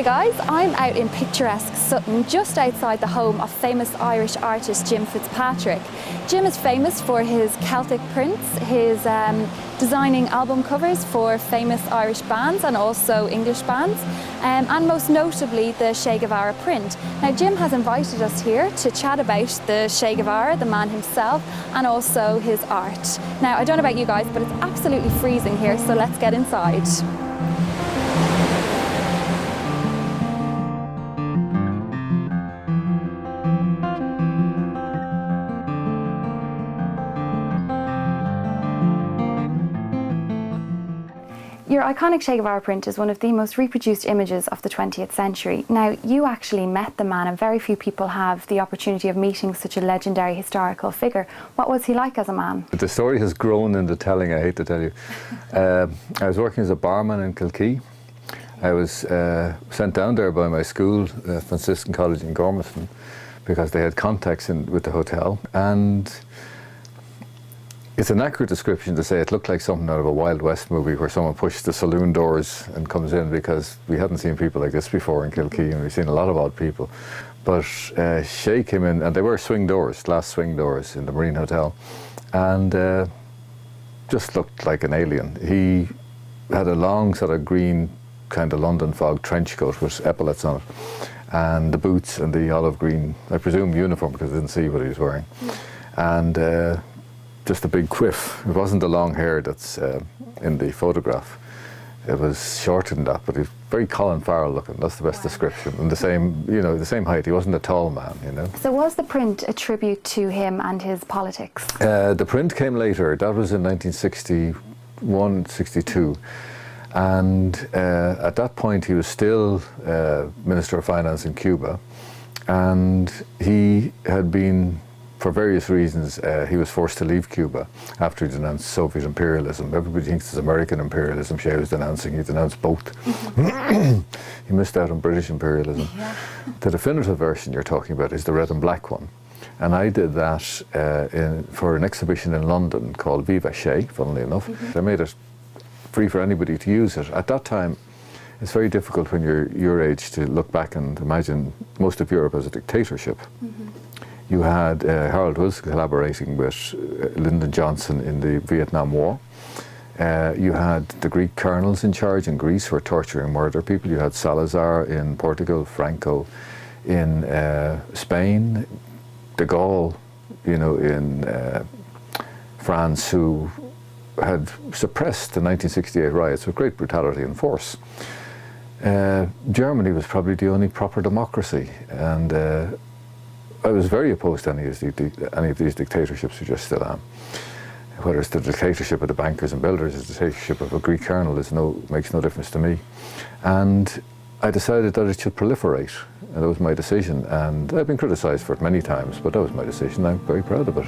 Hi guys, I'm out in picturesque Sutton, just outside the home of famous Irish artist Jim Fitzpatrick. Jim is famous for his Celtic prints, his designing album covers for famous Irish bands and also English bands, and most notably the Che Guevara print. Now Jim has invited us here to chat about the Che Guevara, the man himself, and also his art. Now I don't know about you guys, but it's absolutely freezing here, so let's get inside. Your iconic Che Guevara print is one of the most reproduced images of the 20th century. Now, you actually met the man, and very few people have the opportunity of meeting such a legendary historical figure. What was he like as a man? The story has grown in the telling, I hate to tell you. I was working as a barman in Kilkee. I was sent down there by my school, Franciscan College in Gormiston, because they had contacts with the hotel. And it's an accurate description to say it looked like something out of a Wild West movie where someone pushed the saloon doors and comes in, because we hadn't seen people like this before in Kilkee, and we've seen a lot of odd people. But Che came in, and they were swing doors, glass swing doors in the Marine Hotel, and just looked like an alien. He had a long sort of green kind of London fog trench coat with epaulets on it, and the boots and the olive green, I presume, uniform, because I didn't see what he was wearing. And just a big quiff. It wasn't the long hair that's in the photograph. It was shorter than that, but he was very Colin Farrell looking. That's the best description. And the same, the same height. He wasn't a tall man, So was the print a tribute to him and his politics? The print came later. That was in 1961, 62. And at that point, he was still Minister of Finance in Cuba. And he had been, for various reasons, he was forced to leave Cuba after he denounced Soviet imperialism. Everybody thinks it's American imperialism Che was denouncing. He denounced both. He missed out on British imperialism. Yeah. The definitive version you're talking about is the red and black one. And I did that for an exhibition in London called Viva Che, funnily enough. I made it free for anybody to use it. At that time, it's very difficult when you're your age to look back and imagine most of Europe as a dictatorship. You had, Harold was collaborating with Lyndon Johnson in the Vietnam War. You had the Greek colonels in charge in Greece who were torturing and murdering people. You had Salazar in Portugal, Franco in Spain, de Gaulle, in France, who had suppressed the 1968 riots with great brutality and force. Germany was probably the only proper democracy, and I was very opposed to any of these dictatorships, which I still am. Whether it's the dictatorship of the bankers and builders, the dictatorship of a Greek colonel makes no difference to me. And I decided that it should proliferate, and that was my decision. And I've been criticised for it many times, but that was my decision. I'm very proud of it.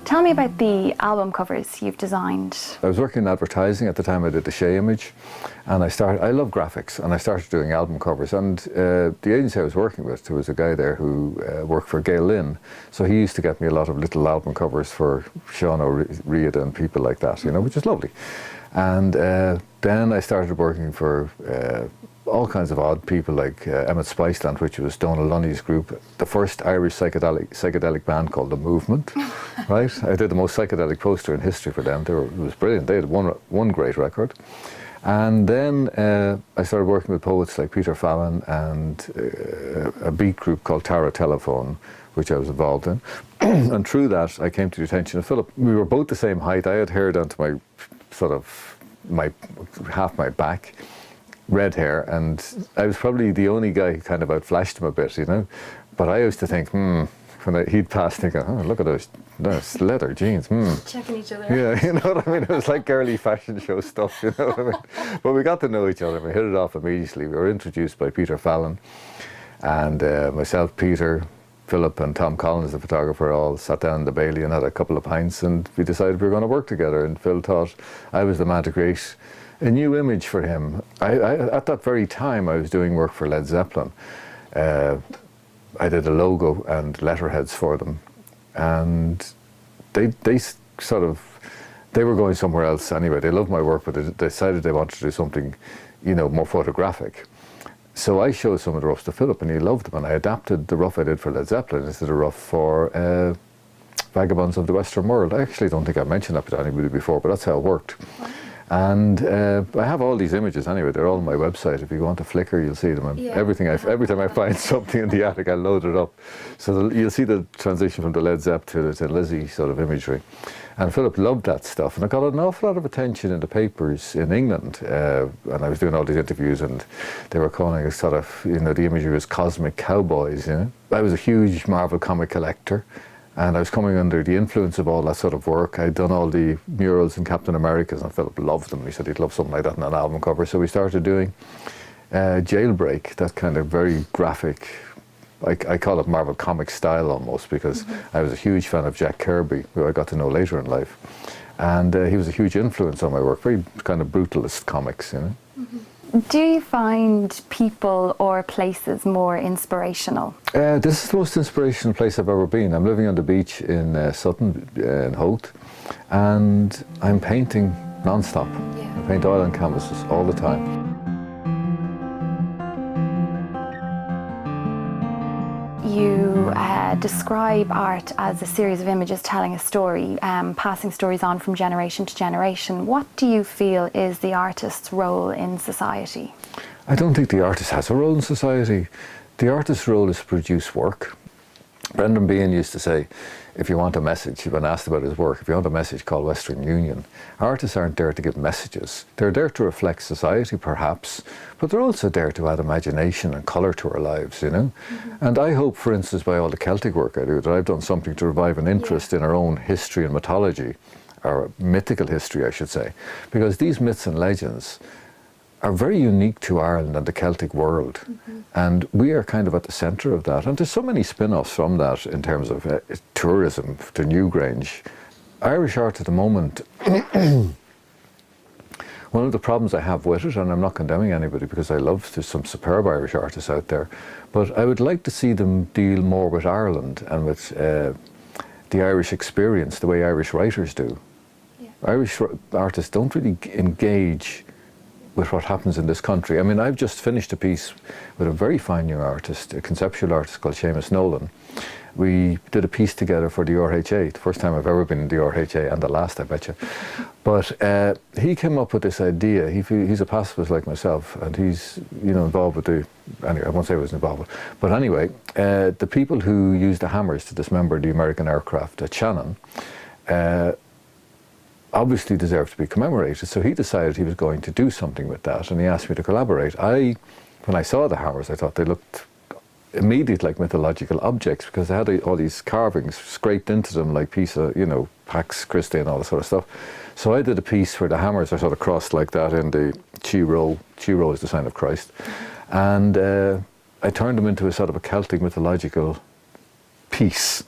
Tell me about the album covers you've designed. I was working in advertising at the time. I did the Che image, and I love graphics, and I started doing album covers. And the agency I was working with, there was a guy there who worked for Gail Lynn, so he used to get me a lot of little album covers for Sean O'Reilly and people like that, which is lovely. And then I started working for all kinds of odd people, like Emmett Spiceland, which was Donal Lunny's group, the first Irish psychedelic band called The Movement, right? I did the most psychedelic poster in history for them. It was brilliant. They had one great record. And then I started working with poets like Peter Fallon and a beat group called Tara Telephone, which I was involved in. And through that, I came to the attention of Philip. We were both the same height. I had hair down to half my back, red hair, and I was probably the only guy who kind of outflashed him a bit, But I used to think, when he'd pass, thinking, oh, look at those leather jeans. Checking each other. Yeah, you know what I mean? It was like girly fashion show stuff, you know what I mean? But we got to know each other. We hit it off immediately. We were introduced by Peter Fallon, and myself, Peter, Philip, and Tom Collins, the photographer, all sat down in the Bailey and had a couple of pints, and we decided we were going to work together. And Phil thought I was the man to create a new image for him. At that very time, I was doing work for Led Zeppelin. I did a logo and letterheads for them, and they sort of they were going somewhere else anyway. They loved my work, but they decided they wanted to do something, you know, more photographic. So I showed some of the roughs to Philip, and he loved them. And I adapted the rough I did for Led Zeppelin into the rough for Vagabonds of the Western World. I actually don't think I mentioned that to anybody before, but that's how it worked. Wow. And I have all these images anyway. They're all on my website. If you go onto Flickr, you'll see them. And every time I find something in the attic, I load it up. So you'll see the transition from the Led Zepp to the Lizzie sort of imagery. And Philip loved that stuff. And I got an awful lot of attention in the papers in England. And I was doing all these interviews, and they were calling it sort of, you know, the imagery was cosmic cowboys, you know. I was a huge Marvel comic collector. And I was coming under the influence of all that sort of work. I'd done all the murals in Captain America's, and Philip loved them. He said he'd love something like that on an album cover. So we started doing Jailbreak, that kind of very graphic, I call it Marvel comic style almost, because I was a huge fan of Jack Kirby, who I got to know later in life. And he was a huge influence on my work, very kind of brutalist comics, you know. Do you find people or places more inspirational? This is the most inspirational place I've ever been. I'm living on the beach in Sutton, in Howth, and I'm painting non-stop. I paint oil and canvases all the time. You describe art as a series of images telling a story, passing stories on from generation to generation. What do you feel is the artist's role in society? I don't think the artist has a role in society. The artist's role is to produce work. Brendan Behan used to say, if you want a message, when asked about his work, if you want a message, call Western Union. Artists aren't there to give messages. They're there to reflect society, perhaps, but they're also there to add imagination and colour to our lives, you know? And I hope, for instance, by all the Celtic work I do, that I've done something to revive an interest in our own history and mythology, or mythical history, I should say, because these myths and legends are very unique to Ireland and the Celtic world. And we are kind of at the centre of that. And there's so many spin-offs from that in terms of tourism to Newgrange. Irish art at the moment, one of the problems I have with it, and I'm not condemning anybody because there's some superb Irish artists out there, but I would like to see them deal more with Ireland and with the Irish experience, the way Irish writers do. Irish artists don't really engage with what happens in this country. I mean, I've just finished a piece with a very fine young artist, a conceptual artist called Seamus Nolan. We did a piece together for the RHA, the first time I've ever been in the RHA, and the last, I bet you. But he came up with this idea. He's a pacifist like myself, and he's, you know, involved with anyway, I won't say I was involved with, but anyway, the people who used the hammers to dismember the American aircraft at Shannon, obviously deserved to be commemorated, so he decided he was going to do something with that, and he asked me to collaborate. When I saw the hammers, I thought they looked immediately like mythological objects, because they had all these carvings scraped into them like piece of, you know, Pax Christi and all that sort of stuff. So I did a piece where the hammers are sort of crossed like that in the Chi Rho. Chi Rho is the sign of Christ. And I turned them into a sort of a Celtic mythological piece.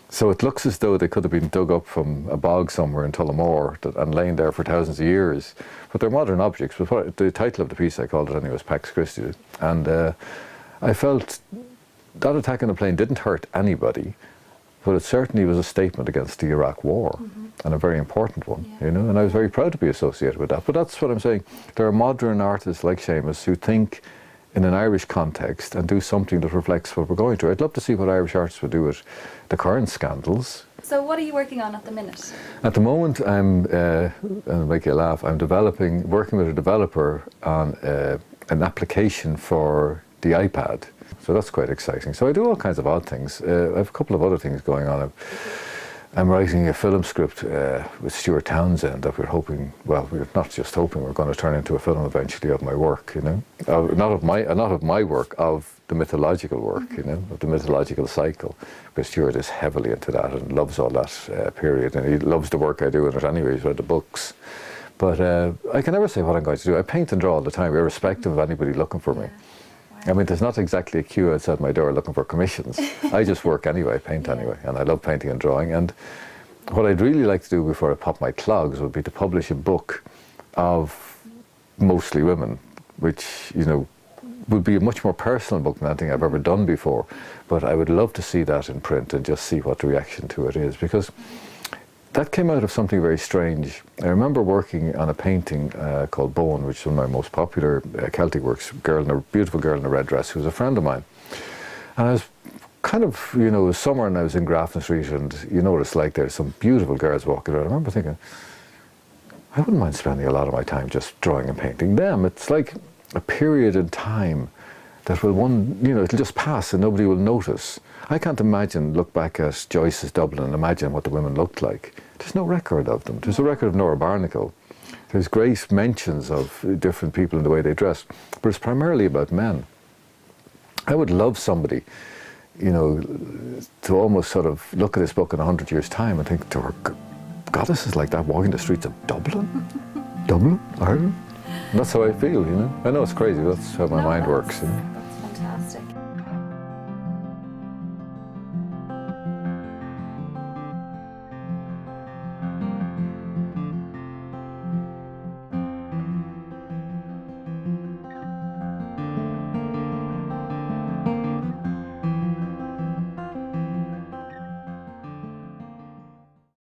So it looks as though they could have been dug up from a bog somewhere in Tullamore and lain there for thousands of years. But they're modern objects. But the title of the piece, I called it anyway, was Pax Christi. And I felt that attack on the plane didn't hurt anybody, but it certainly was a statement against the Iraq War, and a very important one, you know, and I was very proud to be associated with that. But that's what I'm saying. There are modern artists like Seamus who think in an Irish context and do something that reflects what we're going through. I'd love to see what Irish artists would do with the current scandals. So what are you working on at the minute? At the moment, and it'll make you laugh, I'm working with a developer on an application for the iPad. So that's quite exciting. So I do all kinds of odd things. I have a couple of other things going on. I'm writing a film script with Stuart Townsend that we're hoping, well, we're not just hoping, we're going to turn into a film eventually of my work, you know. Not of my work, of the mythological work, you know, of the mythological cycle. Because Stuart is heavily into that and loves all that period, and he loves the work I do in it anyway. He's read the books. But I can never say what I'm going to do. I paint and draw all the time, irrespective of anybody looking for me. I mean, there's not exactly a queue outside my door looking for commissions. I just work anyway, paint anyway, and I love painting and drawing. And what I'd really like to do before I pop my clogs would be to publish a book of mostly women, which, you know, would be a much more personal book than anything I've ever done before. But I would love to see that in print and just see what the reaction to it is, because that came out of something very strange. I remember working on a painting called Bowen, which is one of my most popular Celtic works, beautiful girl in a red dress, who was a friend of mine. And I was kind of, you know, it was summer and I was in Grafton Street, and you know what it's like, there's some beautiful girls walking around. I remember thinking, I wouldn't mind spending a lot of my time just drawing and painting them. It's like a period in time that it'll just pass and nobody will notice. I can't look back at Joyce's Dublin and imagine what the women looked like. There's no record of them. There's a record of Nora Barnacle. There's great mentions of different people in the way they dress, but it's primarily about men. I would love somebody, you know, to almost sort of look at this book in 100 years' time and think, there were goddesses like that walking the streets of Dublin? Dublin, Ireland? And that's how I feel, you know. I know it's crazy, but that's how my mind works. You know?